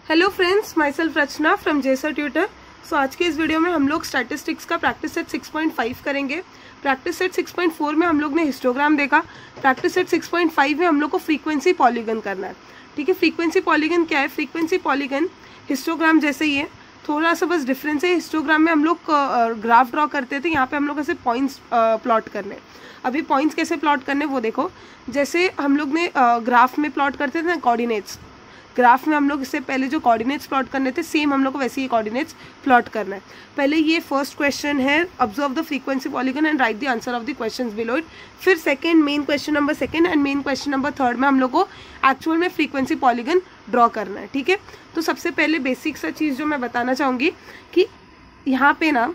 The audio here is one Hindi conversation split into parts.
Hello friends, myself Rachna from Jesar tutor. So आज के इस वीडियो में हम लोग स्टैटिस्टिक्स का प्रैक्टिस सेट 6.5 करेंगे। प्रैक्टिस सेट 6.4 में हम लोग ने हिस्टोग्राम देखा। प्रैक्टिस सेट 6.5 में हम लोग को फ्रीक्वेंसी पॉलीगन करना है। ठीक है, फ्रीक्वेंसी पॉलीगन क्या है? फ्रीक्वेंसी पॉलीगन हिस्टोग्राम जैसे ही है, थोड़ा सा बस डिफरेंस है। हिस्टोग्राम में हम लोग ग्राफ ड्रॉ करते थे, यहाँ पे हम लोग ऐसे पॉइंट्स प्लॉट करने। अभी पॉइंट्स कैसे प्लॉट करने वो देखो। जैसे हम लोग ने ग्राफ में प्लॉट करते थे ना कोऑर्डिनेट्स, ग्राफ में हम लोग इससे पहले जो कोऑर्डिनेट्स प्लॉट करने थे सेम हम लोग को वैसे ही कोऑर्डिनेट्स प्लॉट करना है। पहले ये फर्स्ट क्वेश्चन है, observe the frequency polygon and write the answer of the questions below it. फिर second main question number second and main question number third में हम लोग को एक्चुअल में फ्रीक्वेंसी पॉलीगन ड्रॉ करना है। ठीक है, तो सबसे पहले बेसिक सा चीज़ जो मैं बताना चाहूँगी कि यहाँ पे ना,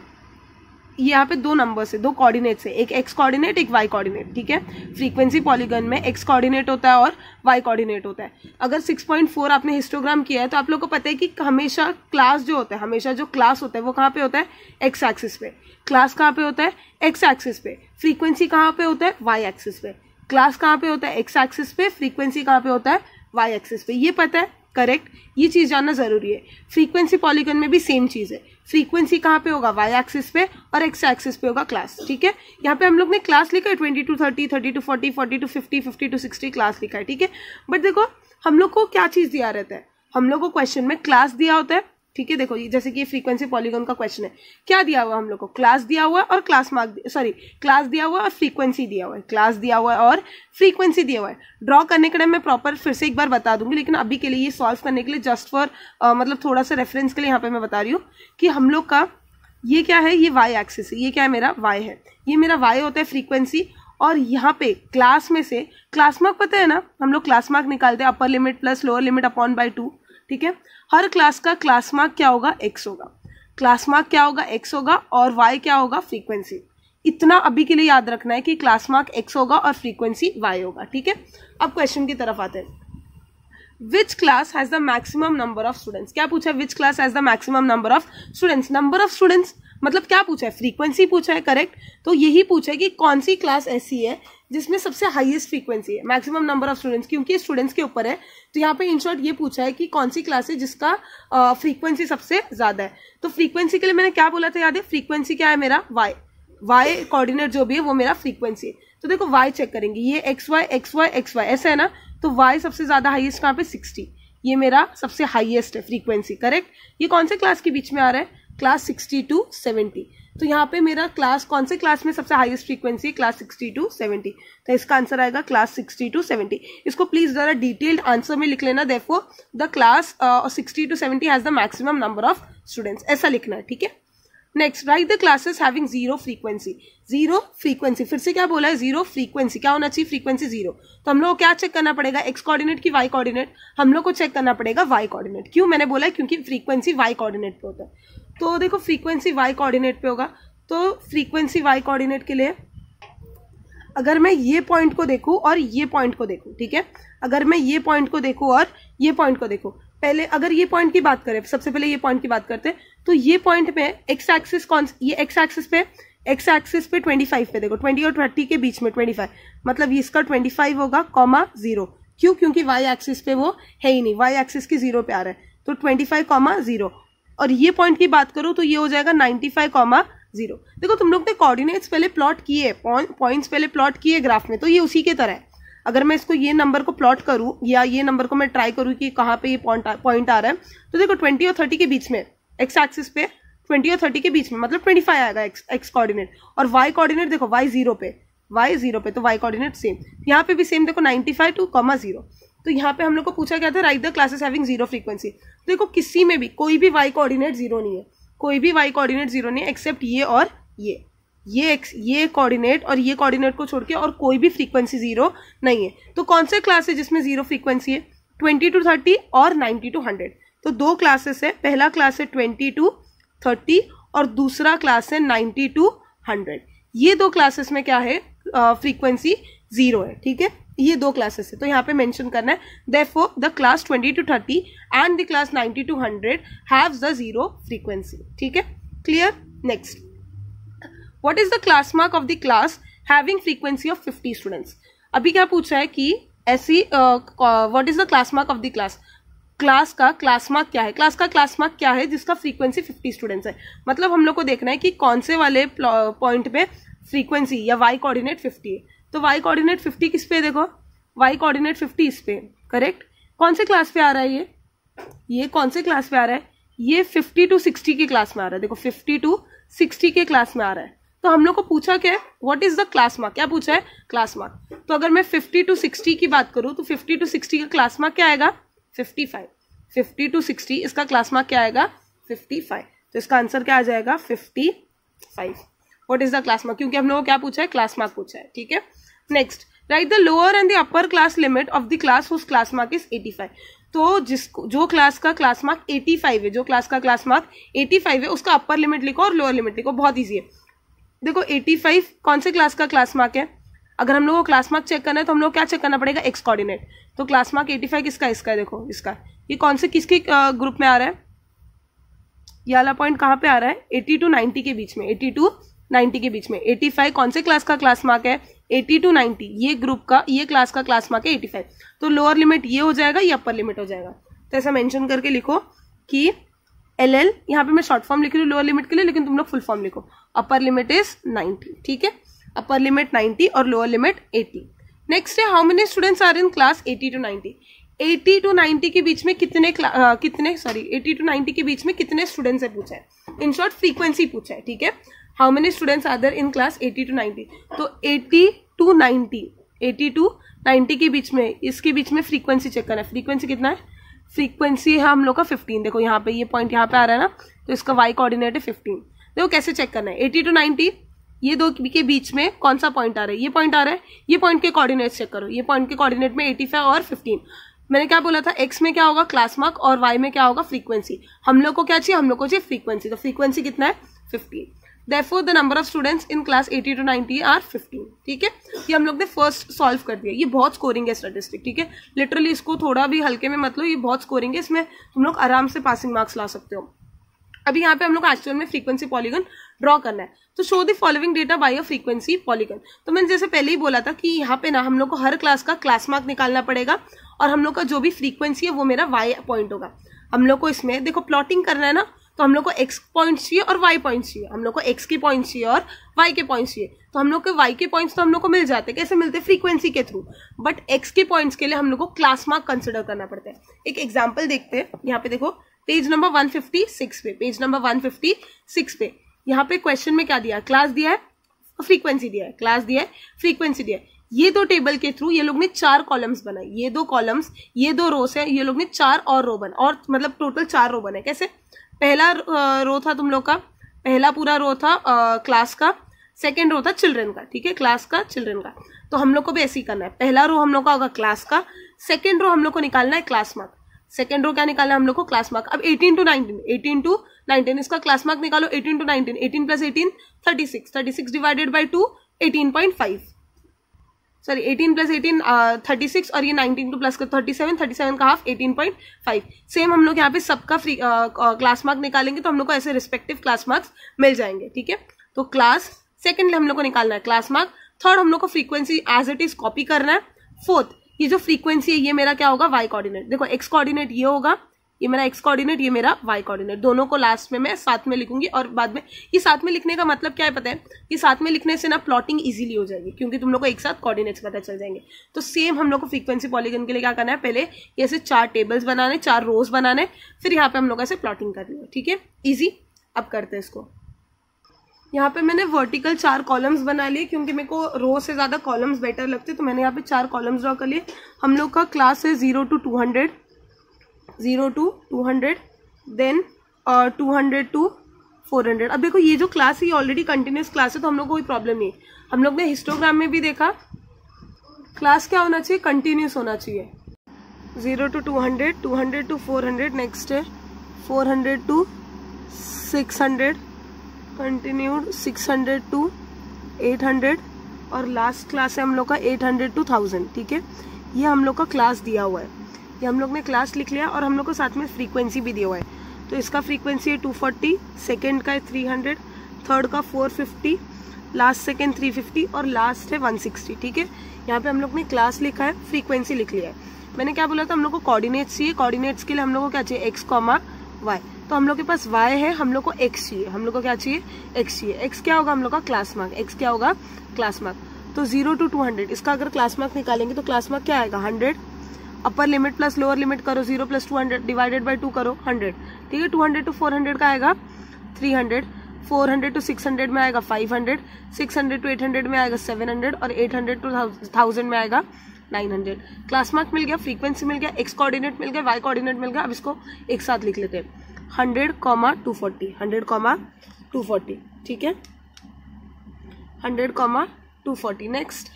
यहाँ पे दो नंबर्स है, दो कोऑर्डिनेट्स है, एक एक्स कोऑर्डिनेट एक वाई कोऑर्डिनेट। ठीक है, फ्रीक्वेंसी पॉलीगन में एक्स कोऑर्डिनेट होता है और वाई कोऑर्डिनेट होता है। अगर 6.4 आपने हिस्टोग्राम किया है तो आप लोग को पता है कि हमेशा क्लास जो होता है, हमेशा जो क्लास होता है वो कहाँ पे होता है? एक्स एक्सिस पे। क्लास कहाँ पे होता है? एक्स एक्सिस पे। फ्रीक्वेंसी कहाँ पे होता है? वाई एक्सिस पे। क्लास कहाँ पे होता है? एक्स एक्सिस पे। फ्रीक्वेंसी कहाँ पे होता है? वाई एक्सिस पे। ये पता है? करेक्ट, ये चीज जानना जरूरी है। फ्रीक्वेंसी पॉलीगन में भी सेम चीज है। फ्रीक्वेंसी कहाँ पे होगा? वाई एक्सिस पे, और एक्स एक्सिस पे होगा क्लास। ठीक है, यहाँ पे हम लोग ने क्लास लिखा है 20 to 30, 30 to 40, 40 to 50, 50 to 60 class लिखा है। ठीक है, बट देखो हम लोग को क्या चीज दिया रहता है? हम लोग को क्वेश्चन में क्लास दिया होता है। ठीक है, देखो जैसे कि ये फ्रीक्वेंसी पॉलीगन का क्वेश्चन है, क्या दिया हुआ है हम लोग को? क्लास दिया हुआ है और क्लास मार्क, सॉरी क्लास दिया हुआ है और फ्रीक्वेंसी दिया हुआ है। क्लास दिया हुआ है और फ्रीक्वेंसी दिया हुआ है। ड्रॉ करने के टाइम मैं प्रॉपर फिर से एक बार बता दूंगी, लेकिन अभी के लिए ये सॉल्व करने के लिए जस्ट फॉर मतलब थोड़ा सा रेफरेंस के लिए यहाँ पे मैं बता रही हूँ कि हम लोग का ये क्या है? ये वाई एक्सिस है। ये क्या है? मेरा वाई है। ये मेरा वाई होता है फ्रीक्वेंसी। और यहाँ पे क्लास में से क्लास मार्क पता है ना, हम लोग क्लास मार्क निकालते हैं, upper limit plus lower limit upon by 2। ठीक है, हर क्लास का क्लास मार्क क्या होगा? एक्स होगा। क्लास मार्क क्या होगा? एक्स होगा। और वाई क्या होगा? फ्रीक्वेंसी। इतना अभी के लिए याद रखना है कि क्लास मार्क एक्स होगा और फ्रीक्वेंसी वाई होगा। ठीक है, अब क्वेश्चन की तरफ आते हैं। Which class has the maximum number of students? क्या पूछा है? Which class has the maximum number of students. Number of students मतलब क्या पूछा है? फ्रीक्वेंसी पूछा है। करेक्ट, तो यही पूछा है कि कौन सी क्लास ऐसी है जिसमें सबसे हाईएस्ट फ्रीक्वेंसी है, मैक्सिमम नंबर ऑफ स्टूडेंट्स, क्योंकि स्टूडेंट्स के ऊपर है। तो यहाँ पे इन शॉर्ट ये पूछा है कि कौन सी क्लास है जिसका फ्रीक्वेंसी सबसे ज्यादा है। तो फ्रीक्वेंसी के लिए मैंने क्या बोला था याद है? फ्रीक्वेंसी क्या है मेरा? वाई। वाई कोऑर्डिनेट जो भी है वो मेरा फ्रीक्वेंसी है। तो देखो वाई चेक करेंगे, ये X Y X Y X Y ऐसा है ना, तो वाई सबसे ज्यादा हाईएस्ट कहाँ पे? 60। ये मेरा सबसे हाईएस्ट है फ्रीक्वेंसी। करेक्ट, ये कौन से क्लास के बीच में आ रहा है? Class 60 to 70। तो यहाँ पे मेरा क्लास कौन से क्लास में सबसे हाईएस्ट फ्रीक्वेंसी? Class 60 to 70। तो इसका आंसर आएगा क्लास 60 to 70। इसको प्लीज जरा डिटेल्ड आंसर में लिख लेना। Therefore the class 60 to 70 has the maximum number of students, ऐसा लिखना है। ठीक है, next, write the classes having zero frequency. Zero frequency, फिर से क्या बोला है? Zero frequency. क्या होना चाहिए? Frequency zero. तो हम लोग को क्या चेक करना पड़ेगा? एक्स कोऑर्डिनेट की वाई कोऑर्डिनेट? हम लोग को चेक करना पड़ेगा वाई कोऑर्डिनेट। क्यों मैंने बोला है? क्योंकि फ्रीक्वेंसी वाई कोऑर्डिनेट पे होता है। तो देखो फ्रीक्वेंसी वाई कोऑर्डिनेट पे होगा, तो फ्रीक्वेंसी वाई कोऑर्डिनेट के लिए अगर मैं ये पॉइंट को देखूं और ये पॉइंट को देखूं, ठीक है, अगर मैं ये पॉइंट को देखूं और ये पॉइंट को देखूं, पहले अगर ये पॉइंट की बात करें, सबसे पहले ये पॉइंट की बात करते हैं, तो ये पॉइंट में एक्स एक्सिस कौन, ये एक्स एक्सिस पे 25 पे देखो, 20 और 30 के बीच में 25, मतलब इसका 25 होगा कॉमा 0। क्यों? क्योंकि वाई एक्सिस पे वो है ही नहीं, वाई एक्सिस की 0 पे आ रहा है, तो 25 कॉमा 0। और ये पॉइंट की बात करूं तो ये हो जाएगा 95 कॉमा 0। देखो तुम लोग ने कोऑर्डिनेट्स पहले प्लॉट किए, पॉइंट्स पहले प्लॉट किए ग्राफ में, तो ये उसी के तरह है। अगर मैं इसको ये नंबर को प्लॉट करूं या ये नंबर को मैं ट्राई करूं कि कहाँ पे ये पॉइंट आ रहा है, तो देखो 20 और 30 के बीच में, एक्स एक्सिस पे 20 और 30 के बीच में, मतलब 25 आएगा एक्स कोऑर्डिनेट। और वाई कोऑर्डिनेट देखो वाई 0 पे, तो वाई कोऑर्डिनेट सेम, यहाँ पे भी सेम देखो 95 to 0। तो यहाँ पे हम लोग को पूछा गया था right the classes having zero frequency. देखो किसी में भी कोई भी वाई कोऑर्डिनेट 0 नहीं है, कोई भी वाई कोऑर्डिनेट 0 नहीं है एक्सेप्ट ये और ये कोऑर्डिनेट और ये कोऑर्डिनेट को छोड़ के और कोई भी फ्रीक्वेंसी 0 नहीं है। तो कौन से क्लास है जिसमें 0 फ्रीक्वेंसी है? 20 to 30 और 90 to 100। तो दो क्लासेस है, पहला क्लास है 20 to 30 और दूसरा क्लास है 90 to 100। ये दो क्लासेस में क्या है? फ्रीक्वेंसी 0 है। ठीक है, ये दो क्लासेस है, तो यहाँ पे मेंशन करना है therefore the class 20 to 30 and the class 90 to 100 haves the 0 frequency. ठीक है, clear. Next, what is the class mark of the class having frequency of 50 students. अभी क्या पूछा है कि ऐसी what is the class mark of the class, class का क्लास मार्क क्या है, क्लास का क्लास मार्क क्या है जिसका फ्रीक्वेंसी 50 स्टूडेंट्स है। मतलब हम लोग को देखना है कि कौन से वाले पॉइंट पे फ्रीक्वेंसी या वाई कोऑर्डिनेट 50 है। तो वाई कोऑर्डिनेट 50 किस पे, देखो वाई कोऑर्डिनेट 50 इस पे, करेक्ट। कौन से क्लास पे आ रहा है ये कौन से क्लास पे आ रहा है, ये 50 to 60 की क्लास में आ रहा है। देखो 50 to 60 के क्लास में आ रहा है। तो हम लोग को पूछा क्या है, what is the class mark, क्या पूछा है, क्लास मार्क। तो अगर मैं 50 to 60 की बात करूं तो 50 to 60 का क्लास मार्क क्या आएगा, 55। 50 to 60 इसका क्लास मार्क क्या आएगा, 55। तो इसका आंसर क्या आ जाएगा, 55। What is the class mark, क्योंकि हम लोग को क्या पूछा है, क्लास मार्क पूछा है, ठीक है। Next, write the lower and the upper class limit of the class whose class mark is 85। तो जो क्लास का क्लास मार्क 85 है, जो क्लास का क्लास मार्क 85 है, उसका अपर लिमिट लिखो और लोअर लिमिट लिखो। बहुत ईजी है। देखो 85 कौन से क्लास का क्लास मार्क है। अगर हम लोग को क्लास मार्क चेक करना है तो हम लोग क्या चेक करना पड़ेगा, एक्स कोऑर्डिनेट। तो क्लास मार्क 85 किसका, इसका है, देखो इसका। ये कौन से किसके ग्रुप में आ रहा है, ये वाला पॉइंट कहाँ पे आ रहा है, 80 to 90 के बीच में, 80 to 90 के बीच में। 85 कौन से क्लास का क्लास मार्क है, 80 to 90, ये ग्रुप का, ये क्लास का क्लास मार्क है 85। तो लोअर लिमिट ये हो जाएगा, ये अपर लिमिट हो जाएगा। तो ऐसा मेंशन करके लिखो कि LL, यहाँ पे मैं शॉर्ट फॉर्म लिख रही हूँ लोअर लिमिट के लिए, लेकिन तुम लोग फुल फॉर्म लिखो। अपर लिमिट इज 90, ठीक है, अपर लिमिट 90 और लोअर लिमिट 80। नेक्स्ट है, how many students are in class 80 to 90। 80 to 90 के बीच में कितने 80 to 90 के बीच में कितने स्टूडेंट्स है पूछा है। इन शॉर्ट फ्रीक्वेंसी पूछा है, ठीक है। How many students are there in class 80 to 90। तो 80 to 90 के बीच में, इसके बीच में फ्रीक्वेंसी चेक करना है। फ्रीक्वेंसी कितना है, फ्रीक्वेंसी है हम लोग का 15। देखो यहाँ पे ये पॉइंट यहाँ पे आ रहा है ना, तो इसका वाई कोऑर्डिनेट है 15। देखो कैसे चेक करना है, 80 to 90 ये दो के बीच में कौन सा पॉइंट आ रहा है, ये पॉइंट आ रहा है, ये पॉइंट के कोऑर्डिनेट चेक करो। ये पॉइंट के कोऑर्डिनेट में 85 और 15। मैंने क्या बोला था, एक्स में क्या होगा क्लास मार्क और वाई में क्या होगा फ्रीक्वेंसी। हम लोग को क्या चाहिए, हम लोग को चाहिए फ्रीक्वेंसी। तो फ्रीक्वेंसी कितना है, 15। Therefore the number of students in class 80 to 90 are 15, ठीक है। ये हम लोग ने फर्स्ट सॉल्व कर दिया। ये बहुत स्कोरिंग है स्टैटिस्टिक, ठीक है। लिटरली इसको थोड़ा भी हल्के में मतलब, ये बहुत स्कोरिंग है, इसमें तुम लोग आराम से पासिंग मार्क्स ला सकते हो। अभी यहाँ पे हम लोग एक्चुअल में फ्रीक्वेंसी पॉलीगन ड्रॉ करना है। तो show the following data bye a frequency polygon. तो मैंने जैसे पहले ही बोला था कि यहाँ पे ना हम लोग को हर क्लास का क्लास मार्क निकालना पड़ेगा और हम लोग का जो भी फ्रीक्वेंसी है वो मेरा वाई पॉइंट होगा। हम लोग को इसमें देखो प्लॉटिंग करना है ना, तो हम लोग को एक्स पॉइंट चाहिए और वाई पॉइंट चाहिए। हम लोग को एक्स के पॉइंट चाहिए और वाई के पॉइंट्स चाहिए। तो हम लोग के वाई के पॉइंट्स तो हम लोग को मिल जाते हैं, कैसे मिलते हैं, फ्रीक्वेंसी के थ्रू। बट एक्स के पॉइंट्स के लिए हम लोग को क्लास मार्क कंसिडर करना पड़ता है। एक एग्जाम्पल देखते हैं। यहाँ पे देखो पेज नंबर 156 पे, पेज नंबर 156 पे यहाँ पे क्वेश्चन में क्या दिया, क्लास दिया है, फ्रीक्वेंसी दिया है, क्लास दिया है, फ्रीक्वेंसी दिया है। ये दो टेबल के थ्रू ये लोग ने 4 कॉलम्स बनाए। ये 2 कॉलम्स, ये 2 रोस है, ये लोग ने 4 और रो बना, और मतलब टोटल 4 रो बने। कैसे, पहला रो था तुम लोग का, पहला पूरा रो था क्लास का, सेकेंड रो था चिल्ड्रन का, ठीक है, क्लास का चिल्ड्रन का। तो हम लोग को भी ऐसे ही करना है। पहला रो हम लोग का होगा क्लास का, सेकेंड रो हम लोग को निकालना है क्लास मार्क। सेकेंड रो क्या निकालना है हम लोग को, क्लास मार्क। अब 18 to 19 इसका क्लास मार्क निकालो। 18 to 19, 18 + 18 36, 36 डिवाइडेड बाई 2 18.5, सॉरी 18 + 18 36, और ये 19 को प्लस कर 37, 37 का हाफ 18.5। सेम हम लोग यहाँ पे सबका फ्री क्लास मार्क निकालेंगे तो हम लोग को ऐसे रिस्पेक्टिव क्लास मार्क्स मिल जाएंगे, ठीक है। तो क्लास सेकेंड हम लोग को निकालना है क्लास मार्क। थर्ड हम लोग को frequency as it is copy करना है। फोर्थ, ये जो फ्रीक्वेंसी है ये मेरा क्या होगा, वाई कोऑर्डिनेट। देखो एक्स कोऑर्डिनेट ये होगा, ये मेरा एक्स कोऑर्डिनेट, ये मेरा वाई कोऑर्डिनेट। दोनों को लास्ट में मैं साथ में लिखूंगी, और बाद में ये साथ में लिखने का मतलब क्या है पता है, ये साथ में लिखने से ना प्लॉटिंग इजीली हो जाएगी, क्योंकि तुम लोग को एक साथ कोऑर्डिनेट्स पता चल जाएंगे। तो सेम हम लोग को फ्रीक्वेंसी पॉलीगन के लिए क्या करना है, पहले ऐसे 4 टेबल्स बनाने, 4 रोज बनाने, फिर यहाँ पे हम लोग ऐसे प्लॉटिंग करनी है, ठीक है, ईजी। अब करते हैं इसको। यहाँ पे मैंने वर्टिकल 4 कॉलम्स बना लिए, क्योंकि मेरे को रो से ज्यादा कॉलम्स बेटर लगते, तो मैंने यहाँ पे 4 कॉलम्स ड्रॉ कर लिए। हम लोग का क्लास है 0 to 200, 0 to 200, देन 200 to 400। अब देखो ये जो क्लास है ये ऑलरेडी कंटिन्यूस क्लास है, तो हम लोग को कोई प्रॉब्लम नहीं है। हम लोग ने हिस्टोग्राम में भी देखा क्लास क्या होना चाहिए, कंटिन्यूस होना चाहिए। 0 to 200, 200 to 400, नेक्स्ट है 400 to 600, कंटिन्यूड 600 to 800, और लास्ट क्लास है हम लोग का 800 to 1000, ठीक है। ये हम लोग का क्लास दिया हुआ है, ये हम लोग ने क्लास लिख लिया, और हम लोग को साथ में फ्रीक्वेंसी भी दिया हुआ है। तो इसका फ्रीक्वेंसी है 240, सेकेंड का है 300, थर्ड का 450, लास्ट सेकेंड 350, और लास्ट है 160, ठीक है। यहाँ पे हम लोग ने क्लास लिखा है, फ्रीक्वेंसी लिख लिया है। मैंने क्या बोला था, हम लोग को कोऑर्डिनेट्स चाहिए। कोऑर्डिनेट्स के लिए हम लोग को क्या चाहिए, एक्स कॉमा वाई। तो हम लोग के पास y है, हम लोग को x चाहिए। हम लोग को क्या चाहिए, x चाहिए। x क्या होगा हम लोग का क्लास मार्क, x क्या होगा क्लास मार्क। तो 0 to 200 इसका अगर क्लास मार्क निकालेंगे तो क्लास मार्क क्या आएगा 100। Upper limit plus lower limit करो, 0 + 200 डिवाइडेड बाई 2 करो 100, ठीक है। 200 to 400 का आएगा 300, 400 to 600 में आएगा 500, 600 to 800 में आएगा 700 और 800 to 1000 में आएगा 900। क्लास मार्क मिल गया, फ्रीक्वेंसी मिल गया, एक्स कोऑर्डिनेट मिल गया, वाई कोऑर्डिनेट मिल गया। अब इसको एक साथ लिख लेते हैं 100, 240, 100, 240, ठीक है। 100, 240।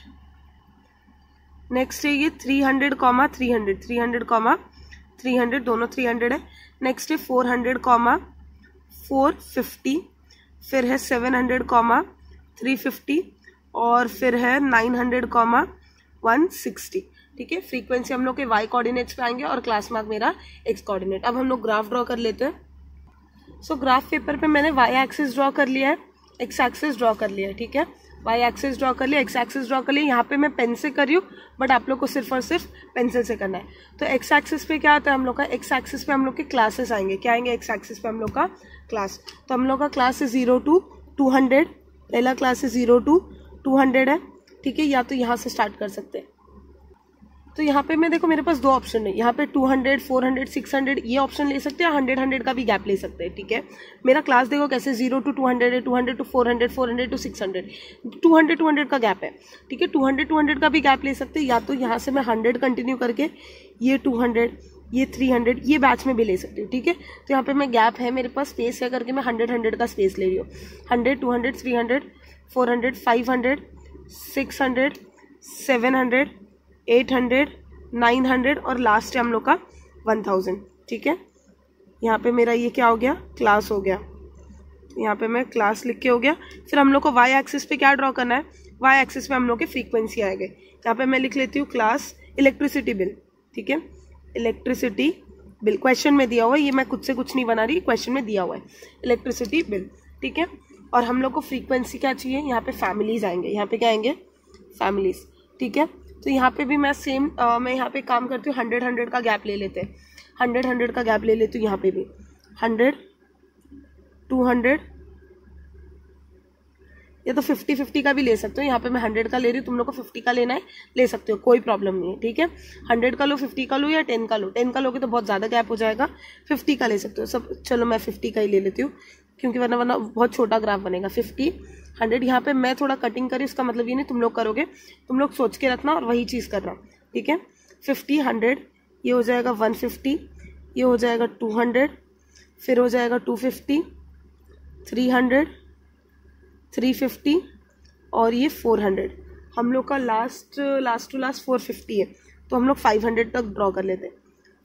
नेक्स्ट है ये 300, 300, 300, 300, दोनों 300 है। नेक्स्ट है 400, 450, फिर है 700, 350 और फिर है 900, 160, ठीक है। फ्रीक्वेंसी हम लोग के वाई कोऑर्डिनेट्स पे आएंगे और क्लास मार्क मेरा एक्स कोऑर्डिनेट। अब हम लोग ग्राफ ड्रॉ कर लेते हैं। सो ग्राफ पेपर पे मैंने वाई एक्सिस ड्रॉ कर लिया है, एक्स एक्सिस ड्रॉ कर लिया है, ठीक है। वाई एक्सिस ड्रॉ कर लिया, एक्स एक्सिस ड्रॉ कर लिया। यहाँ पे मैं पेन से कर रही हूँ, बट आप लोग को सिर्फ और सिर्फ पेंसिल से करना है। तो एक्स एक्सिस पे क्या आता है हम लोग का, एक्स एक्सिस पे हम लोग के क्लासेस आएंगे। क्या आएंगे एक्स एक्सिस पे हम लोग का क्लास। तो हम लोग का क्लास है 0 to 200, पहला क्लास है 0 to 200 है, ठीक है। या तो यहाँ से स्टार्ट कर सकते हैं। तो यहाँ पे मैं देखो मेरे पास दो ऑप्शन है, यहाँ पे 200, 400, 600 ये ऑप्शन ले सकते हैं, 100 का भी गैप ले सकते हैं, ठीक है। मेरा क्लास देखो कैसे 0 to 200 है, 200 to 400, 400 to 600, 200 का गैप है, ठीक है। 200 का भी गैप ले सकते हैं, या तो यहाँ से मैं 100 कंटिन्यू करके ये 200, ये 300 ये बैच में भी ले सकती हूँ, ठीक है। तो यहाँ पे मैं गैप है मेरे पास, स्पेस है करके मैं 100 का स्पेस ले रही हूँ। 100, 200, 300, 400, 500, 600, 700, 800, 900 और लास्ट है हम लोग का 1000, ठीक है। यहाँ पे मेरा ये क्या हो गया, क्लास हो गया। यहाँ पे मैं क्लास लिख के हो गया। फिर हम लोग को वाई एक्सिस पे क्या ड्रॉ करना है, वाई एक्सिस पे हम लोग के फ्रीक्वेंसी आएंगे। यहाँ पे मैं लिख लेती हूँ क्लास इलेक्ट्रिसिटी बिल, ठीक है। इलेक्ट्रिसिटी बिल क्वेश्चन में दिया हुआ है, ये मैं खुद से कुछ नहीं बना रही, क्वेश्चन में दिया हुआ है इलेक्ट्रिसिटी बिल, ठीक है। और हम लोग को फ्रीक्वेंसी क्या चाहिए, यहाँ पे फैमिलीज आएंगे। यहाँ पे क्या आएंगे, फैमिलीज, ठीक है। तो यहाँ पे भी मैं सेम मैं यहाँ पे काम करती हूँ, 100 का गैप ले लेते हैं, 100 का गैप ले लेती हूँ। यहाँ पे भी 100, 200 या तो 50 का भी ले सकते हो। यहाँ पे मैं 100 का ले रही हूँ, तुम लोग को 50 का लेना है ले सकते हो, कोई प्रॉब्लम नहीं है, ठीक है। 100 का लो, 50 का लो या 10 का लो। 10 का लोगे तो बहुत ज़्यादा गैप हो जाएगा, 50 का ले सकते हो सब। चलो मैं 50 का ही ले लेती हूँ, क्योंकि वरना बहुत छोटा ग्राफ बनेगा। 50, 100 यहाँ पे मैं थोड़ा कटिंग करी, उसका मतलब ये नहीं तुम लोग करोगे, तुम लोग सोच के रखना और वही चीज़ करना, ठीक है। 50, 100 ये हो जाएगा 150, ये हो जाएगा 200, फिर हो जाएगा 250, 300, 350 और ये 400। हम लोग का लास्ट टू लास्ट 450 है, तो हम लोग 500 तक ड्रॉ कर लेते हैं,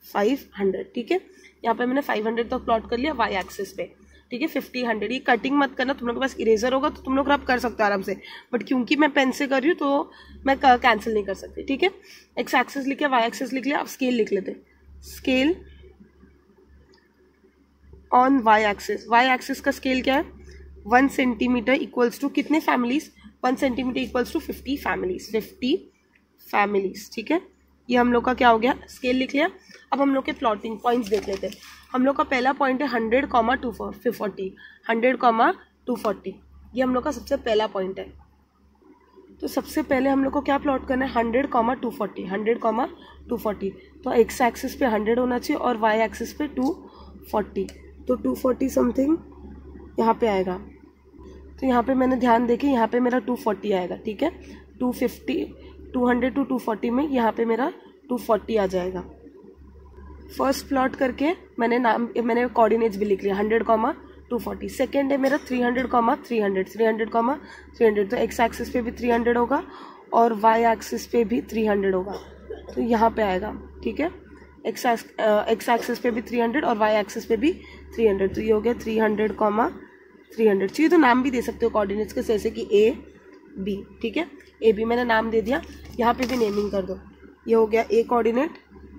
500, ठीक है। यहाँ पे मैंने 500 तक प्लॉट कर लिया वाई एक्सिस पे, ठीक है। 50, 100 ये कटिंग मत करना, तुम लोग के पास इरेजर होगा तो तुम लोग रब कर सकते हो आराम से, बट क्योंकि मैं पेन से कर रही हूँ तो मैं कैंसिल नहीं कर सकती, ठीक है। एक्स एक्सिस लिख लिया, वाई एक्सिस लिख लिया। अब स्केल लिख लेते, scale on Y axis. Y axis का स्केल क्या है, 1 सेंटीमीटर इक्वल्स टू कितने families, 1 centimetre equals to 50 families, 50 families, ठीक है। ये हम लोग का क्या हो गया, स्केल लिख लिया। अब हम लोग के प्लॉटिंग पॉइंट्स देख लेते हैं। हम लोग का पहला पॉइंट है 100, 240, 100, 240 ये हम लोग का सबसे पहला पॉइंट है। तो सबसे पहले हम लोग को क्या प्लॉट करना है, 100, 240, 100, 240। तो एक्स एक्सिस पे 100 होना चाहिए और वाई एक्सिस पे 240, तो 240 समथिंग यहाँ पे आएगा। तो यहाँ पे मैंने ध्यान देके यहाँ पे मेरा 240 आएगा, ठीक है। 250, 200 to 240 में यहाँ पे मेरा 240 आ जाएगा। फर्स्ट प्लॉट करके मैंने कोऑर्डिनेट्स भी लिख लिया, 100, 240। सेकेंड है मेरा 300, 300, 300, 300। तो एक्स एक्सिस पे भी 300 होगा और वाई एक्सिस पे भी 300 होगा, तो यहाँ पे आएगा, ठीक है। एक्स एक्सिस पे भी 300 और वाई एक्सिस पे भी 300, तो ये हो गया 300, 300। चाहिए तो नाम भी दे सकते हो कोऑर्डिनेट्स के, जैसे कि ए बी, ठीक है। ए बी मैंने नाम दे दिया, यहाँ पे भी नेमिंग कर दो। ये हो गया ए कोऑर्डिनेट,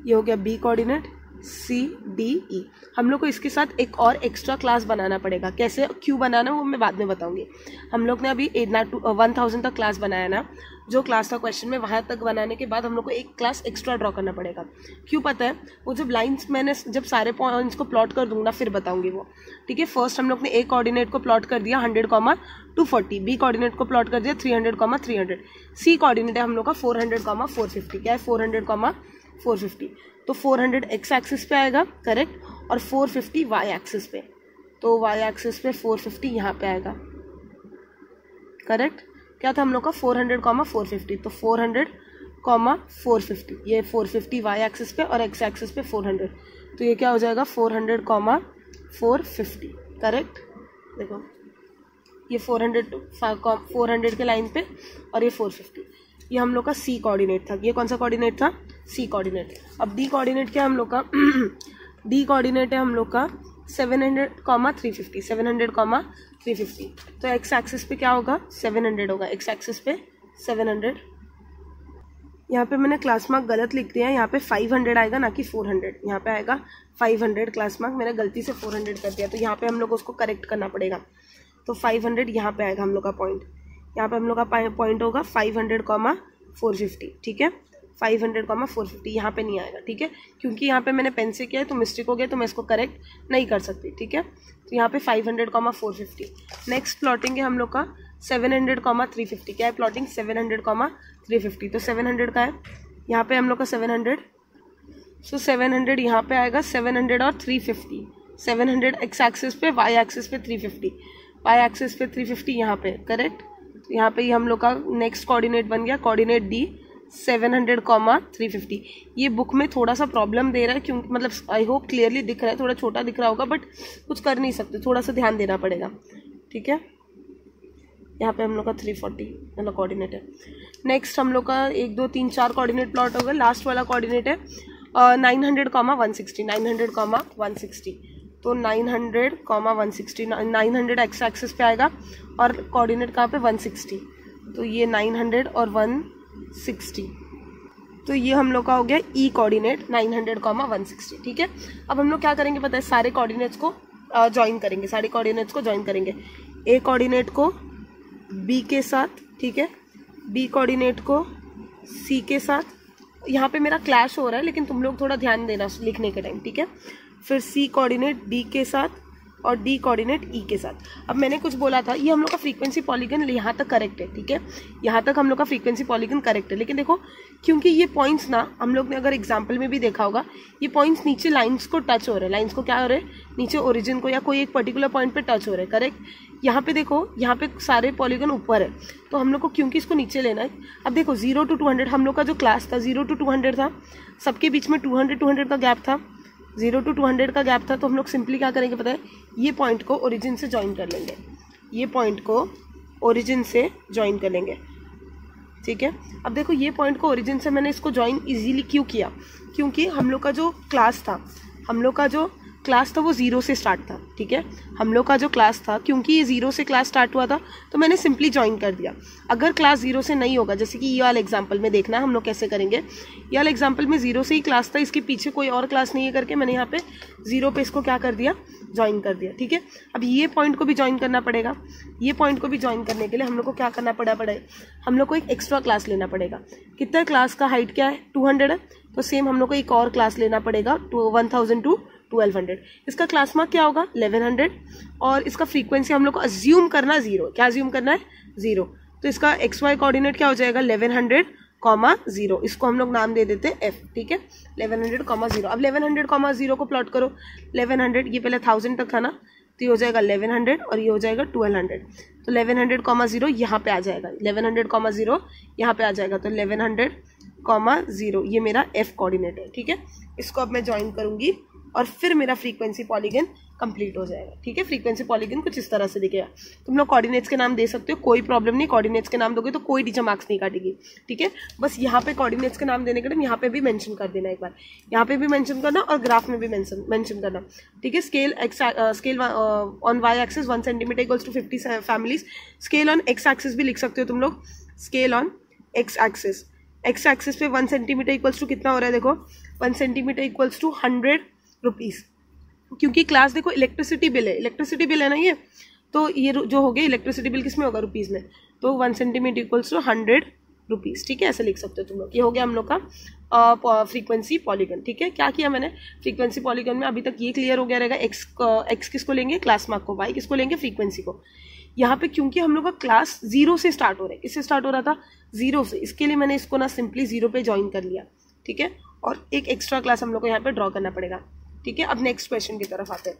ये हो गया B coordinate, C D E. हम लोग को इसके साथ एक और एक्स्ट्रा क्लास बनाना पड़ेगा। कैसे क्यों बनाना वो मैं बाद में बताऊंगी। हम लोग ने अभी 1000 तक क्लास बनाया ना, जो क्लास था क्वेश्चन में वहाँ तक बनाने के बाद हम लोग को एक क्लास एक्स्ट्रा ड्रॉ करना पड़ेगा। क्यों पता है? वो जब लाइंस मैंने जब सारे पॉइंट्स को प्लॉट कर दूंगा फिर बताऊंगी वो, ठीक है। फर्स्ट हम लोग ने ए कोऑर्डिनेट को प्लॉट कर दिया 100,240, बी कोऑर्डिनेट को प्लॉट कर दिया 300,300, सी कोऑर्डिनेट है हम लोग का 400,450। क्या है? 400,450। तो 400 एक्स एक्सिस पे आएगा, करेक्ट, और 450 वाई एक्सिस पे। तो वाई एक्सिस पे 450 यहाँ पे आएगा, करेक्ट। क्या था हम लोग का? 400,450। तो 400,450, ये 450 वाई एक्सिस पे और एक्स एक्सिस पे 400। तो ये क्या हो जाएगा? 400,450, करेक्ट। देखो ये 400 के लाइन पे और ये 450। ये हम लोग का सी कोऑर्डिनेट था। ये कौन सा कोऑर्डिनेट था? सी कोऑर्डिनेट। अब डी कोऑर्डिनेट क्या है हम लोग का? डी कोऑर्डिनेट है हम लोग का 700,350, 700,350। तो एक्स एक्सिस पे क्या होगा? 700 होगा, एक्स एक्सिस पे 700। यहाँ पे मैंने क्लास मार्क गलत लिख दिया है, यहाँ पे 500 आएगा ना कि 400। यहाँ पे आएगा 500 क्लास मार्क, मैंने गलती से 400 कर दिया, तो यहाँ पे हम लोग उसको करेक्ट करना पड़ेगा। तो 500 यहाँ पे आएगा हम लोग का पॉइंट। यहाँ पे हम लोग का पॉइंट होगा 500,450, ठीक है। 500,450 यहाँ पे नहीं आएगा, ठीक है, क्योंकि यहाँ पे मैंने पेन से किया है तो मिस्टेक हो गया, तो मैं इसको करेक्ट नहीं कर सकती, ठीक है। तो यहाँ पे 500,450। नेक्स्ट प्लॉटिंग है हम लोग का 700,350। क्या है प्लॉटिंग? 700,350। तो 700 का है, यहाँ पे हम लोग का 700। सो 700 यहाँ पे आएगा, 700 और 350। 700 एक्स एक्सिस पे, वाई एक्सिस पे 350, वाई एक्सिस पे 350 यहाँ पे, करेक्ट। तो यहाँ पे हम लोग का नेक्स्ट कोऑर्डिनेट बन गया, कोऑर्डिनेट डी 700,350। ये बुक में थोड़ा सा प्रॉब्लम दे रहा है, क्योंकि मतलब आई होप क्लियरली दिख रहा है, थोड़ा छोटा दिख रहा होगा, बट कुछ कर नहीं सकते, थोड़ा सा ध्यान देना पड़ेगा, ठीक है। यहाँ पे हम लोग का 340 मतलब कोऑर्डिनेट है। नेक्स्ट हम लोग का 1 2 3 4 कोऑर्डिनेट प्लॉट होगा। लास्ट वाला कोऑर्डिनेट है 900,160, 900,160। तो 900,160, 900 एक्स एक्सिस पे आएगा और कोऑर्डिनेट कहाँ पे? 160। तो ये 900 और 160, तो ये हम लोग का हो गया ई कोऑर्डिनेट 900,160, ठीक है। अब हम लोग क्या करेंगे पता है? सारे कोऑर्डिनेट्स को ज्वाइन करेंगे, सारे कोऑर्डिनेट्स को ज्वाइन करेंगे। ए कोऑर्डिनेट को बी के साथ, ठीक है, बी कोऑर्डिनेट को सी के साथ। यहाँ पे मेरा क्लैश हो रहा है, लेकिन तुम लोग थोड़ा ध्यान देना लिखने के टाइम, ठीक है। फिर सी कोऑर्डिनेट डी के साथ और डी कोऑर्डिनेट ई के साथ। अब मैंने कुछ बोला था, ये हम लोग का फ्रीक्वेंसी पॉलीगन यहाँ तक करेक्ट है, ठीक है, यहाँ तक हम लोग का फ्रीक्वेंसी पॉलीगन करेक्ट है। लेकिन देखो, क्योंकि ये पॉइंट्स ना हम लोग ने अगर एग्जाम्पल में भी देखा होगा, ये पॉइंट्स नीचे लाइंस को टच हो रहे हैं, लाइंस को क्या हो रहे हैं? नीचे ओरिजिन को या कोई एक पर्टिकुलर पॉइंट पे टच हो रहे हैं, करेक्ट। यहाँ पे देखो, यहाँ पे सारे पॉलीगन ऊपर है, तो हम लोग को क्योंकि इसको नीचे लेना है। अब देखो 0 to 200 हम लोग का जो क्लास था 0 to 200 था, सबके बीच में 200 का गैप था, 0 to 200 का गैप था। तो हम लोग सिंपली क्या करेंगे पता है? ये पॉइंट को ओरिजिन से ज्वाइन कर लेंगे, ये पॉइंट को ओरिजिन से ज्वाइन कर लेंगे, ठीक है। अब देखो, ये पॉइंट को ओरिजिन से मैंने इसको ज्वाइन इजीली क्यों किया? क्योंकि हम लोग का जो क्लास था, हम लोग का जो क्लास था वो 0 से स्टार्ट था, ठीक है। हम लोग का जो क्लास था, क्योंकि ये 0 से क्लास स्टार्ट हुआ था, तो मैंने सिंपली ज्वाइन कर दिया। अगर क्लास 0 से नहीं होगा, जैसे कि ये वाला एग्जांपल में देखना हम लोग कैसे करेंगे। ये वाला एग्जांपल में 0 से ही क्लास था, इसके पीछे कोई और क्लास नहीं है करके मैंने यहाँ पे 0 पे इसको क्या कर दिया? ज्वाइन कर दिया, ठीक है। अब ये पॉइंट को भी ज्वाइन करना पड़ेगा। ये पॉइंट को भी ज्वाइन करने के लिए हम लोग को क्या करना पड़ेगा? हम लोग को एक एक्स्ट्रा क्लास लेना पड़ेगा। कितना क्लास का हाइट क्या है? 200 है, तो सेम हम लोग को एक और क्लास लेना पड़ेगा 1000 to 1200। इसका क्लास मार्क क्या होगा? 1100। और इसका फ्रीक्वेंसी हम लोग को अज्यूम करना 0। क्या अज्यूम करना है? 0। तो इसका एक्स वाई कोऑर्डिनेट क्या हो जाएगा? 1100,0। इसको हम लोग नाम दे देते हैं f, ठीक है, 1100,0। अब 1100,0 को प्लॉट करो। 1100 ये पहले 1000 तक था ना, तो ये हो जाएगा 1100 और ये हो जाएगा 1200। तो 1100,0 यहाँ पे आ जाएगा, 1100,0 यहाँ पे आ जाएगा। तो 1100,0 ये मेरा f कोऑर्डिनेट है, ठीक है। इसको अब मैं ज्वाइन करूंगी और फिर मेरा फ्रीक्वेंसी पॉलीगन कंप्लीट हो जाएगा, ठीक है। फ्रीक्वेंसी पॉलीगन कुछ इस तरह से दिखेगा। तुम लोग कोऑर्डिनेट्स के नाम दे सकते हो, कोई प्रॉब्लम नहीं। कोऑर्डिनेट्स के नाम दोगे तो कोई टीचर मार्क्स नहीं काटेगी, ठीक है। बस यहाँ पे कोऑर्डिनेट्स के नाम देने के टाइम यहाँ पे भी मेंशन कर देना, एक बार यहाँ पे भी मेंशन करना और ग्राफ में भी मेंशन करना, ठीक है। Scale on Y axis 1 centimetre equals to 50 families. Scale on X axis भी लिख सकते हो तुम लोग। स्केल ऑन एक्स एक्सिस पे 1 सेंटीमीटर इक्वल्स टू कितना हो रहा है? देखो 1 सेंटीमीटर इक्वल्स टू 100 रुपीज़, क्योंकि क्लास देखो इलेक्ट्रिसिटी बिल है, इलेक्ट्रिसिटी बिल है ना ये, तो ये जो हो गया इलेक्ट्रिसिटी बिल किस में होगा, रुपीज़ में, तो 1 सेंटीमीटर इक्वल्स टू 100 रुपीज़, ठीक है, ऐसे लिख सकते हो तुम लोग। ये हो गया हम लोग का फ्रीक्वेंसी पॉलीगन, ठीक है। क्या किया मैंने फ्रीक्वेंसी पॉलीगन में, अभी तक ये क्लियर हो गया रहेगा, एक्स किसको लेंगे, क्लास मार्क को, वाई किसको लेंगे, फ्रीक्वेंसी को। यहाँ पे क्योंकि हम लोग का क्लास 0 से स्टार्ट हो रहा है, किससे स्टार्ट हो रहा था, 0 से, इसके लिए मैंने इसको ना सिंपली 0 पे ज्वाइन कर लिया, ठीक है, और एक एक्स्ट्रा क्लास हम लोग को यहाँ पे ड्रॉ करना पड़ेगा, ठीक है। अब नेक्स्ट क्वेश्चन की तरफ आते हैं।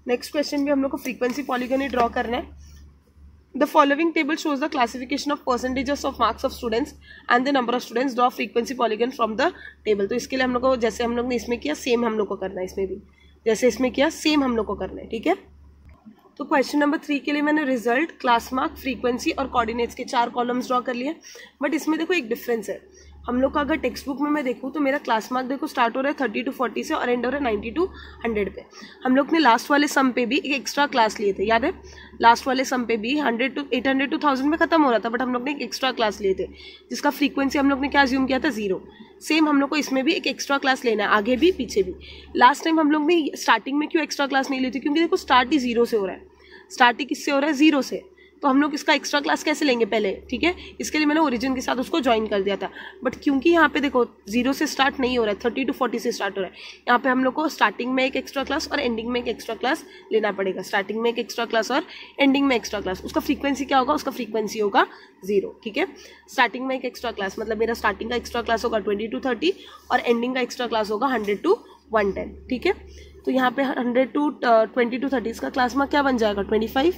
नेक्स्ट क्वेश्चन भी हम लोग को फ्रीक्वेंसी पॉलीगन ही ड्रॉ करना है। The following table shows the classification of percentages of marks of students and the number of students. Draw frequency polygon from the table. तो इसके लिए हम लोग को जैसे हम लोग ने इसमें किया सेम हम लोग को करना है, इसमें भी जैसे इसमें किया सेम हम लोग को करना है, ठीक है। तो क्वेश्चन नंबर 3 के लिए मैंने रिजल्ट, क्लास मार्क, फ्रीक्वेंसी और कोऑर्डिनेट्स के 4 कॉलम्स ड्रॉ कर लिए। बट इसमें देखो एक डिफरेंस है, हम लोग का अगर टेक्स्ट बुक में मैं देखूँ तो मेरा क्लास मार्क देखो स्टार्ट हो रहा है 30 to 40 से और एंड हो रहा है 90 to 100 पे। हम लोग ने लास्ट वाले सम पे भी एक एक्स्ट्रा क्लास लिए थे, याद है, लास्ट वाले सम पे भी 800 to 1000 में खत्म हो रहा था, बट हम लोग ने एक एक्स्ट्रा क्लास लिए थे जिसका फ्रीक्वेंसी हम लोग ने क्या अज्यूम किया था, 0। सेम हम लोग को इसमें भी एक एक्स्ट्रा क्लास लेना है, आगे भी पीछे भी। लास्ट टाइम हम लोग ने स्टार्टिंग में क्यों एक्स्ट्रा क्लास नहीं ली थी, क्योंकि देखो स्टार्ट ही 0 से हो रहा है, स्टार्ट ही किससे हो रहा है, 0 से, तो हम लोग इसका एक्स्ट्रा क्लास कैसे लेंगे पहले, ठीक है। इसके लिए मैंने ओरिजिन के साथ उसको ज्वाइन कर दिया था। बट क्योंकि यहाँ पे देखो 0 से स्टार्ट नहीं हो रहा है, 30 to 40 से स्टार्ट हो रहा है, यहाँ पे हम लोग को स्टार्टिंग में एक एक्स्ट्रा क्लास और एंडिंग में एक एक्स्ट्रा क्लास लेना पड़ेगा। स्टार्टिंग में एक एक्स्ट्रा क्लास और एंडिंग में एक्स्ट्रा क्लास। उसका फ्रीक्वेंसी क्या होगा, उसका फ्रीक्वेंसी होगा 0, ठीक है। स्टार्टिंग में एक एक्स्ट्रा क्लास मतलब मेरा स्टार्टिंग का एक्स्ट्रा क्लास होगा 20 to 30 और एंडिंग का एक्स्ट्रा क्लास होगा 100 to 110, ठीक है। तो यहाँ पे 100 to 20 to 30 इसका क्लास मार्क क्या बन जाएगा, 25,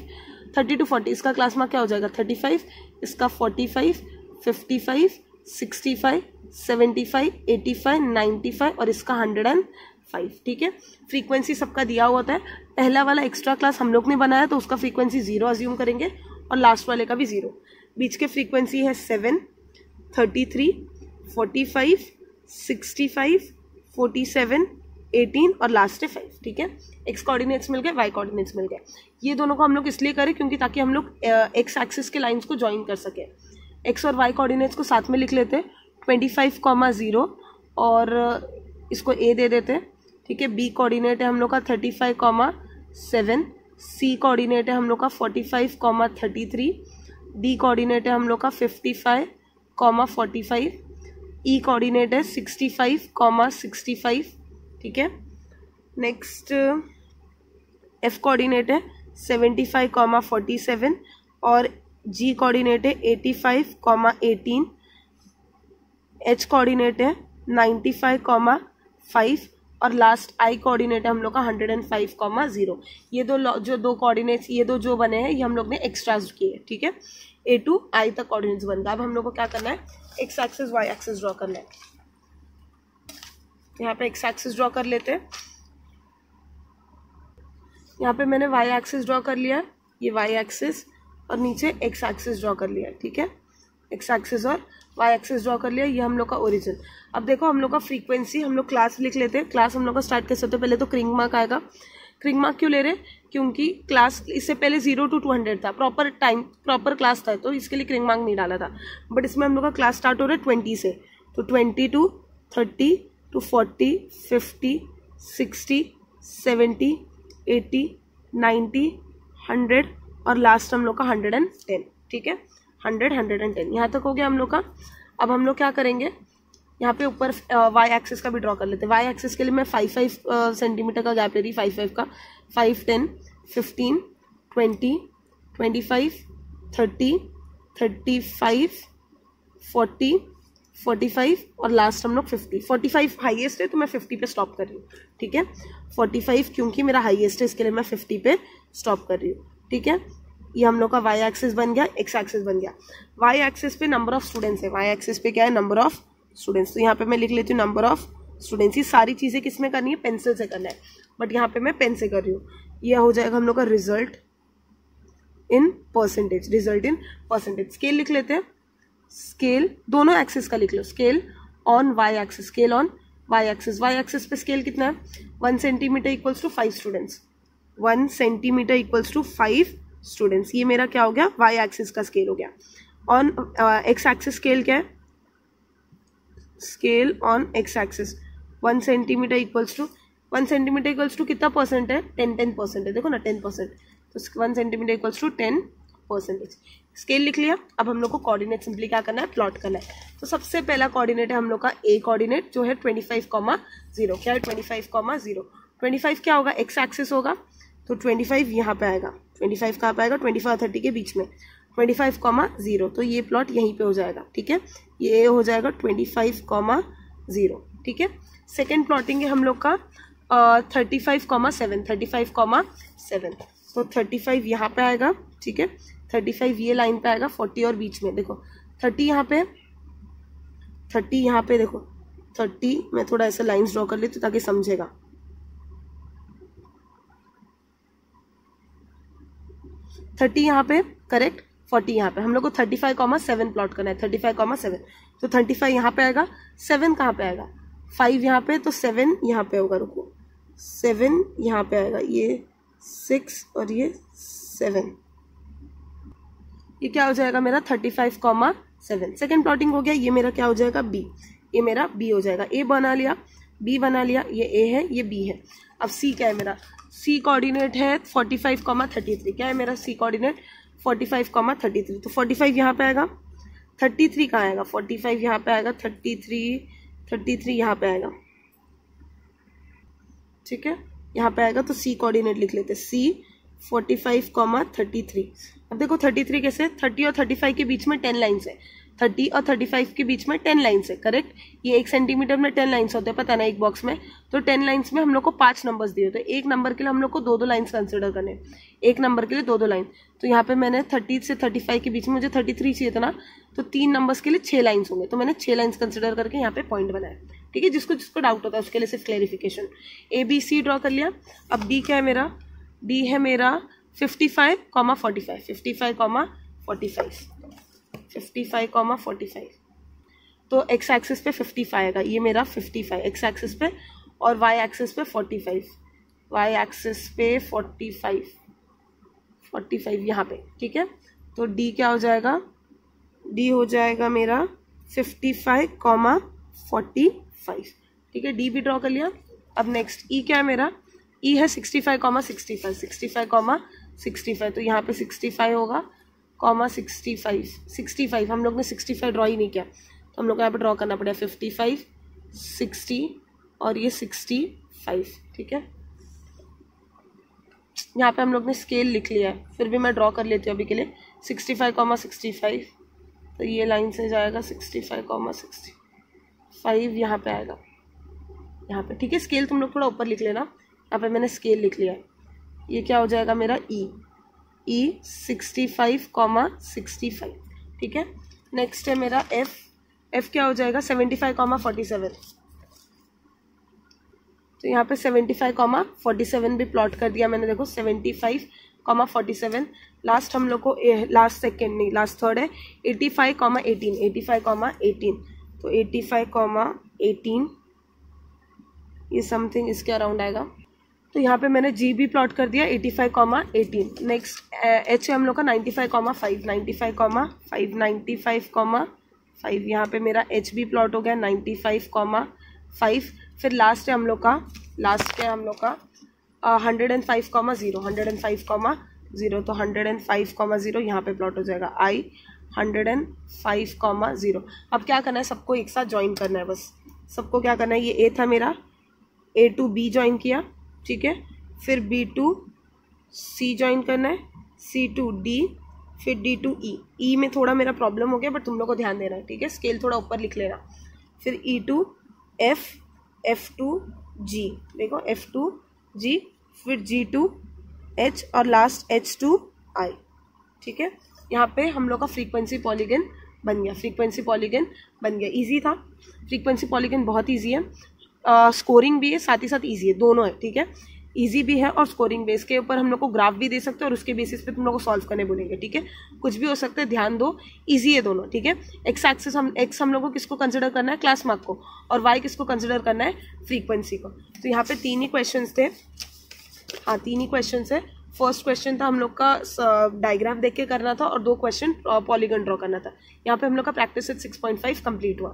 30 to 40 इसका क्लास मार्क क्या हो जाएगा, 35, इसका 45, 55, 65, 75, 85, 95 और इसका 105, ठीक है। फ्रीक्वेंसी सबका दिया हुआ था। पहला वाला एक्स्ट्रा क्लास हम लोग ने बनाया तो उसका फ्रीक्वेंसी 0 अज्यूम करेंगे और लास्ट वाले का भी 0। बीच के फ्रीक्वेंसी है 7, 33, 45, 65, 47, 18 और लास्ट है 5, ठीक है। एक्स कोऑर्डिनेट्स मिल गए, वाई कोऑर्डिनेट्स मिल गए। ये दोनों को हम लोग इसलिए करें क्योंकि ताकि हम लोग एक्स एक्सिस के लाइंस को ज्वाइन कर सके। एक्स और वाई कोऑर्डिनेट्स को साथ में लिख लेते हैं, 25,0 और इसको ए दे देते हैं, ठीक है। बी कोऑर्डिनेट है हम लोग का 35,7, सी कोऑर्डिनेट है हम लोग का 45,33, डी कोऑर्डिनेट है हम लोग का 55,45, ई कोऑर्डिनेट है 65,65, ठीक है। नेक्स्ट एफ कोऑर्डिनेट है 75,47 और जी कोऑर्डिनेट है 85,18, एच कोऑर्डिनेट है 95,5 और लास्ट आई कोऑर्डिनेट है हम लोग का 105,0। ये दो कोऑर्डिनेट्स, ये दो जो बने हैं ये हम लोग ने एक्स्ट्राज किए, ठीक है। ए टू आई तक कोऑर्डिनेट्स बन गए। अब हम लोग को क्या करना है, X axis Y axis draw करना है। यहाँ पे एक्स एक्सिस ड्रॉ कर लेते हैं। यहाँ पे मैंने वाई एक्सिस ड्रॉ कर लिया, ये वाई एक्सिस, और नीचे एक्स एक्सिस ड्रॉ कर लिया, ठीक है। एक्स एक्सिस और वाई एक्सिस ड्रॉ कर लिया, ये हम लोग का ओरिजिन। अब देखो हम लोग का फ्रीक्वेंसी, हम लोग क्लास लिख लेते हैं। क्लास हम लोग का स्टार्ट कैसे होता है, पहले तो क्रिंग मार्क आएगा। क्रिंग मार्क क्यों ले रहे हैं, क्योंकि क्लास इससे पहले 0 to 200 था, प्रॉपर क्लास था, तो इसके लिए क्रिंग मार्क नहीं डाला था। बट इसमें हम लोग का क्लास स्टार्ट हो रहा है 20 से, तो 20 to 30 to 40, 50, 60, 70, 80, 90, 100 और लास्ट हम लोग का 110, ठीक है। 100, 110 यहाँ तक हो गया हम लोग का। अब हम लोग क्या करेंगे, यहाँ पे ऊपर वाई एक्सिस का भी ड्रॉ कर लेते हैं। वाई एक्सिस के लिए मैं 5 सेंटीमीटर का गैप ले रही, 5 का, 5, 10, 15, 20, 25, 30, 35, 40, 45 और लास्ट हम लोग 50। 45 हाईएस्ट है तो मैं 50 पे स्टॉप कर रही हूँ, ठीक है। 45 क्योंकि मेरा हाईएस्ट है इसके लिए मैं 50 पे स्टॉप कर रही हूँ, ठीक है। ये हम लोग का वाई एक्सिस बन गया, एक्स एक्सिस बन गया। वाई एक्सिस पे नंबर ऑफ स्टूडेंट्स है, वाई एक्सिस पे क्या है, नंबर ऑफ स्टूडेंट्स। तो यहाँ पे मैं लिख लेती हूँ नंबर ऑफ स्टूडेंट्स। ये सारी चीज़ें किस में करनी है, पेंसिल से करना है, बट यहाँ पे मैं पेन से कर रही हूँ। यह हो जाएगा हम लोग का result in percentage, result in percentage. Scale लिख लेते हैं, स्केल दोनों एक्सिस का लिख लो, scale on Y axis, scale on Y axis. Y axis पे स्केल कितना है, 1 centimetre equals to 5 students, 1 centimetre equals to 5 students. ये मेरा क्या हो गया, वाई एक्सिस का स्केल हो गया। ऑन एक्स एक्सिस स्केल क्या है, scale on X axis 1 centimetre equals to 1 centimetre equals to कितना परसेंट है, 10% है, देखो ना 10%, तो 1 सेंटीमीटर इक्वल्स टू 10%। स्केल लिख लिया। अब हम लोग को कोऑर्डिनेट सिंपली क्या करना है, प्लॉट करना है। तो सबसे पहला कोऑर्डिनेट है हम लोग का ए कोऑर्डिनेट जो है 25,0, क्या है 25,0। 25 क्या होगा, एक्स एक्सिस होगा, तो 25 यहाँ पे आएगा। 25 कहाँ पे आएगा, 25 और 30 के बीच में, 25,0, तो ये प्लॉट यहीं पे हो जाएगा, ठीक है। ये ए हो जाएगा 25,0, ठीक है। सेकेंड प्लॉटिंग है हम लोग का 35,7, 35,7, तो 35 यहाँ पे आएगा, ठीक है। 35 ये लाइन पे आएगा, 40 और बीच में देखो 30 यहाँ पे, 30 यहाँ पे देखो 30, मैं थोड़ा ऐसे लाइंस ड्रॉ कर लेती हूँ ताकि समझेगा। 30 यहाँ पे करेक्ट, 40 यहाँ पे। हम लोग को 35,7 प्लॉट करना है, 35,7, तो 35 यहाँ पे आएगा, 7 कहाँ पे आएगा, 5 यहाँ पे, तो 7 यहाँ पे होगा, रुको 7 यहाँ पे आएगा, ये 6 और ये 7, ये क्या हो जाएगा मेरा 35,7। सेकेंड प्लॉटिंग हो गया, ये मेरा क्या हो जाएगा बी, ये मेरा बी हो जाएगा। ए बना लिया, बी बना लिया, ये ए है, ये बी है। अब सी क्या है मेरा, सी कोऑर्डिनेट है 45,33, क्या है मेरा सी कोऑर्डिनेट 45,33, तो 45 यहाँ पे आएगा, 33 कहाँ आएगा, 45 यहाँ पे आएगा, 33 यहाँ पे आएगा, ठीक है, यहाँ पे आएगा। तो सी कोऑर्डिनेट लिख लेते, सी 45,33। अब देखो 33 कैसे, 30 और 35 के बीच में 10 लाइन्स है, 30 और 35 के बीच में 10 लाइन्स है, करेक्ट। ये 1 सेंटीमीटर में 10 लाइन्स होते हैं, पता ना एक बॉक्स में, तो 10 लाइन्स में हम लोग को 5 नंबर्स दिए, तो एक नंबर के लिए हम लोग को 2-2 लाइन्स कंसिडर करने, एक नंबर के लिए 2-2 लाइन। तो यहाँ पे मैंने 30 से 35 के बीच में मुझे 33 चाहिए था ना, तो 3 नंबर्स के लिए 6 लाइन्स होंगे, तो मैंने 6 लाइन्स कंसिडर करके यहाँ पे पॉइंट बनाया, ठीक है। जिसको डाउट होता है उसके लिए सिर्फ clarification. A B C draw कर लिया। अब डी क्या है मेरा, डी है मेरा 55,45, 55,45, तो एक्स एक्सिस पे 55 आएगा, ये मेरा 55 एक्स एक्सिस पे, और वाई एक्सिस पे 45, वाई एक्सिस पे 45 यहाँ पे, ठीक है। तो डी क्या हो जाएगा, डी हो जाएगा मेरा 55,45, ठीक है। डी भी ड्रॉ कर लिया। अब नेक्स्ट ई क्या है मेरा, ई है 65,65, तो यहाँ पे 65 होगा, 65 हम लोग ने 65 ड्रॉ ही नहीं किया, तो हम लोग को यहाँ पे ड्रॉ करना पड़ेगा 55, 60 और ये 65, ठीक है। यहाँ पे हम लोग ने स्केल लिख लिया है, फिर भी मैं ड्रॉ कर लेती हूँ अभी के लिए। 65,65, तो ये लाइन से जाएगा 65,65 यहाँ पे आएगा, यहाँ पे, ठीक है। स्केल तुम लोग थोड़ा ऊपर लिख लेना, यहाँ पे मैंने स्केल लिख लिया है। ये क्या हो जाएगा मेरा ई 65,65, ठीक है। नेक्स्ट है मेरा एफ क्या हो जाएगा 75,47, तो यहाँ पे 75,47 भी प्लॉट कर दिया मैंने, देखो 75,47। लास्ट हम लोग को लास्ट सेकेंड नहीं, लास्ट थर्ड है 85,18, तो 85,18 ये समथिंग इसके अराउंड आएगा। तो यहाँ पे मैंने जी भी प्लॉट कर दिया 85,18। नेक्स्ट एच है हम लोग का 95,5, 95,5 यहाँ पे मेरा एच भी प्लॉट हो गया 95,5। फिर लास्ट है हम लोग का 105,0, 105,0, तो 105,0 यहाँ पे प्लॉट हो जाएगा आई 105,0। अब क्या करना है, सबको एक साथ ज्वाइन करना है, बस सबको क्या करना है, ये ए था मेरा, ए टू बी ज्वाइन किया, ठीक है। फिर बी टू सी ज्वाइन करना है, सी टू डी, फिर डी टू ई। ई में थोड़ा मेरा प्रॉब्लम हो गया बट तुम लोग को ध्यान देना है, ठीक है। स्केल थोड़ा ऊपर लिख लेना। फिर ई टू एफ, एफ टू जी, देखो एफ टू जी, फिर जी टू एच और लास्ट एच टू आई, ठीक है। यहाँ पे हम लोग का फ्रीक्वेंसी पॉलीगन बन गया, ईजी था। फ्रीक्वेंसी पॉलीगन बहुत ईजी है, स्कोरिंग भी है, साथ ही साथ ईजी है, दोनों है, ठीक है। ईजी भी है और स्कोरिंग बेस के ऊपर हम लोग को ग्राफ भी दे सकते हैं और उसके बेसिस पे तुम लोग को सॉल्व करने बोलेंगे, ठीक है। कुछ भी हो सकता है, ध्यान दो, ईजी है दोनों, ठीक है। एक्स एक्सिस एक्स हम लोग को किसको कंसिडर करना है, क्लास मार्क को, और वाई किसको कंसिडर करना है, फ्रीक्वेंसी को। तो यहाँ पे 3 ही क्वेश्चन थे, हाँ 3 ही क्वेश्चन है। फर्स्ट क्वेश्चन था हम लोग का डायग्राम देख के करना था और 2 क्वेश्चन पॉलीगन ड्रॉ करना था। यहाँ पे हम लोग का प्रैक्टिस सेट 6.5 कंप्लीट हुआ।